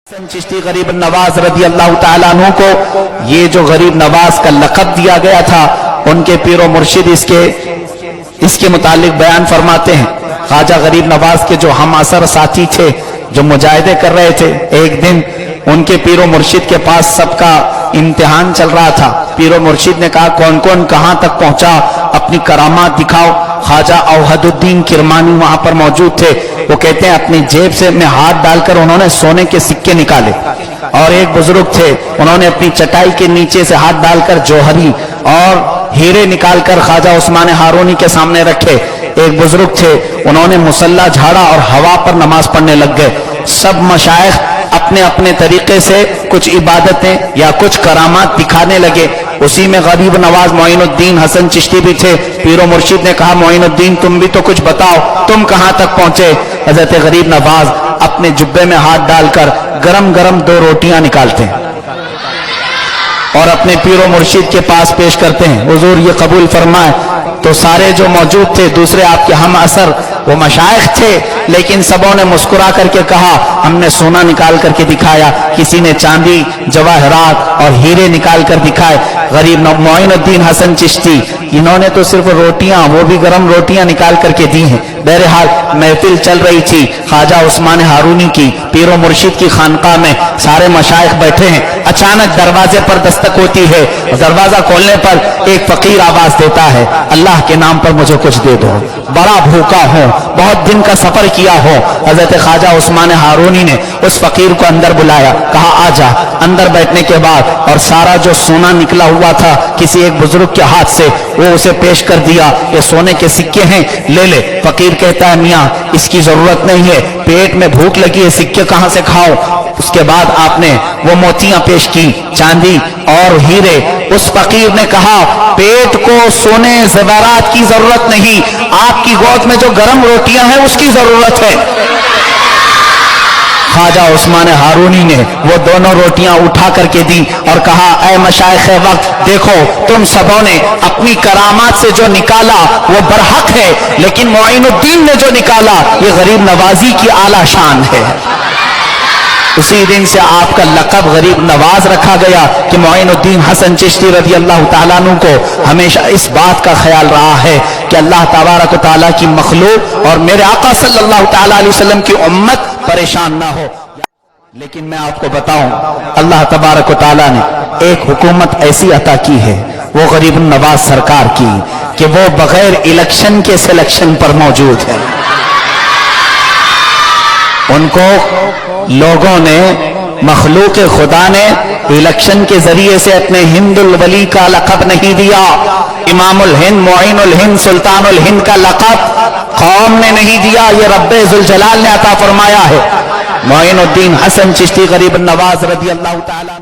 حسن چشتی غریب نواز رضی اللہ تعالیٰ عنہ کو یہ جو غریب نواز کا لقب دیا گیا تھا، ان کے پیر و مرشد اس کے متعلق بیان فرماتے ہیں۔ خواجہ غریب نواز کے جو ہم اثر ساتھی تھے، جو مجاہدے کر رہے تھے، ایک دن ان کے پیر و مرشد کے پاس سب کا امتحان چل رہا تھا۔ پیر و مرشد نے کہا کون کون کہاں تک پہنچا، اپنی کرامات دکھاؤ۔ خواجہ اوحد الدین کرمانی وہاں پر موجود تھے۔ وہ کہتے ہیں اپنی جیب سے میں ہاتھ ڈال کر انہوں نے سونے کے سکے نکالے، اور ایک بزرگ تھے، انہوں نے اپنی چٹائی کے نیچے سے ہاتھ ڈال کر جوہری اور ہیرے نکال کر خواجہ عثمان ہارونی کے سامنے رکھے۔ ایک بزرگ تھے، انہوں نے مصلی جھاڑا اور ہوا پر نماز پڑھنے لگ گئے۔ سب مشائخ اپنے اپنے طریقے سے کچھ عبادتیں یا کچھ کرامات دکھانے لگے۔ اسی میں غریب نواز معین الدین حسن چشتی بھی تھے۔ پیر و مرشد نے کہا معین الدین تم بھی تو کچھ بتاؤ، تم کہاں تک پہنچے؟ حضرت غریب نواز اپنے جبے میں ہاتھ ڈال کر گرم گرم 2 روٹیاں نکالتے ہیں اور اپنے پیر و مرشد کے پاس پیش کرتے ہیں، حضور یہ قبول فرمائے۔ تو سارے جو موجود تھے، دوسرے آپ کے ہم اثر وہ مشائخ تھے، لیکن سبوں نے مسکرا کر کے کہا ہم نے سونا نکال کر کے دکھایا، کسی نے چاندی جواہرات اور ہیرے نکال کر دکھائے۔ غریب معین الدین حسن چشتی انہوں نے تو صرف روٹیاں، وہ بھی گرم روٹیاں نکال کر کے دی ہیں۔ بہرحال محفل چل رہی تھی خواجہ عثمان ہارونی کی، پیر و مرشد کی خانقاہ میں سارے مشائخ بیٹھے ہیں۔ اچانک دروازے پر دستک ہوتی ہے، دروازہ کھولنے پر ایک فقیر آواز دیتا ہے اللہ کے نام پر مجھے کچھ دے دو، بڑا بھوکا ہوں، بہت دن کا سفر کیا ہو۔ حضرت خواجہ عثمان ہارونی نے اس فقیر کو اندر بلایا، کہا آ جا۔ اندر بیٹھنے کے بعد اور سارا جو سونا نکلا ہوا تھا کسی ایک بزرگ کے ہاتھ سے، وہ اسے پیش کر دیا، یہ سونے کے سکے ہیں، لے لے۔ فقیر کہتا ہے میاں اس کی ضرورت نہیں ہے، پیٹ میں بھوک لگی ہے، سکے کہاں سے کھاؤ؟ اس کے بعد آپ نے وہ موتیاں پیش کی، چاندی اور ہیرے۔ اس فقیر نے کہا پیٹ کو سونے زیورات کی ضرورت نہیں، آپ کی گود میں جو گرم روٹیاں ہیں اس کی ضرورت ہے۔ خواجہ عثمان ہارونی نے وہ دونوں روٹیاں اٹھا کر کے دی اور کہا اے مشائخ وقت دیکھو، تم سبوں نے اپنی کرامات سے جو نکالا وہ برحق ہے، لیکن معین الدین نے جو نکالا یہ غریب نوازی کی اعلیٰ شان ہے۔ اسی دن سے آپ کا لقب غریب نواز رکھا گیا کہ معین الدین حسن چشتی رضی اللہ تعالیٰ عنہ کو ہمیشہ اس بات کا خیال رہا ہے کہ اللہ تبارک و تعالیٰ کی مخلوق اور میرے آقا صلی اللہ تعالیٰ علیہ وسلم کی امت پریشان نہ ہو۔ لیکن میں آپ کو بتاؤں اللہ تبارک و تعالیٰ نے ایک حکومت ایسی عطا کی ہے وہ غریب نواز سرکار کی کہ وہ بغیر الیکشن کے سلیکشن پر موجود ہے۔ ان کو لوگوں نے، مخلوق خدا نے الیکشن کے ذریعے سے اپنے ہند الولی کا لقب نہیں دیا، امام الہند، معین الہند، سلطان الہند کا لقب قوم نے نہیں دیا، یہ رب ذوالجلال نے عطا فرمایا ہے۔ معین الدین حسن چشتی غریب نواز رضی اللہ تعالیٰ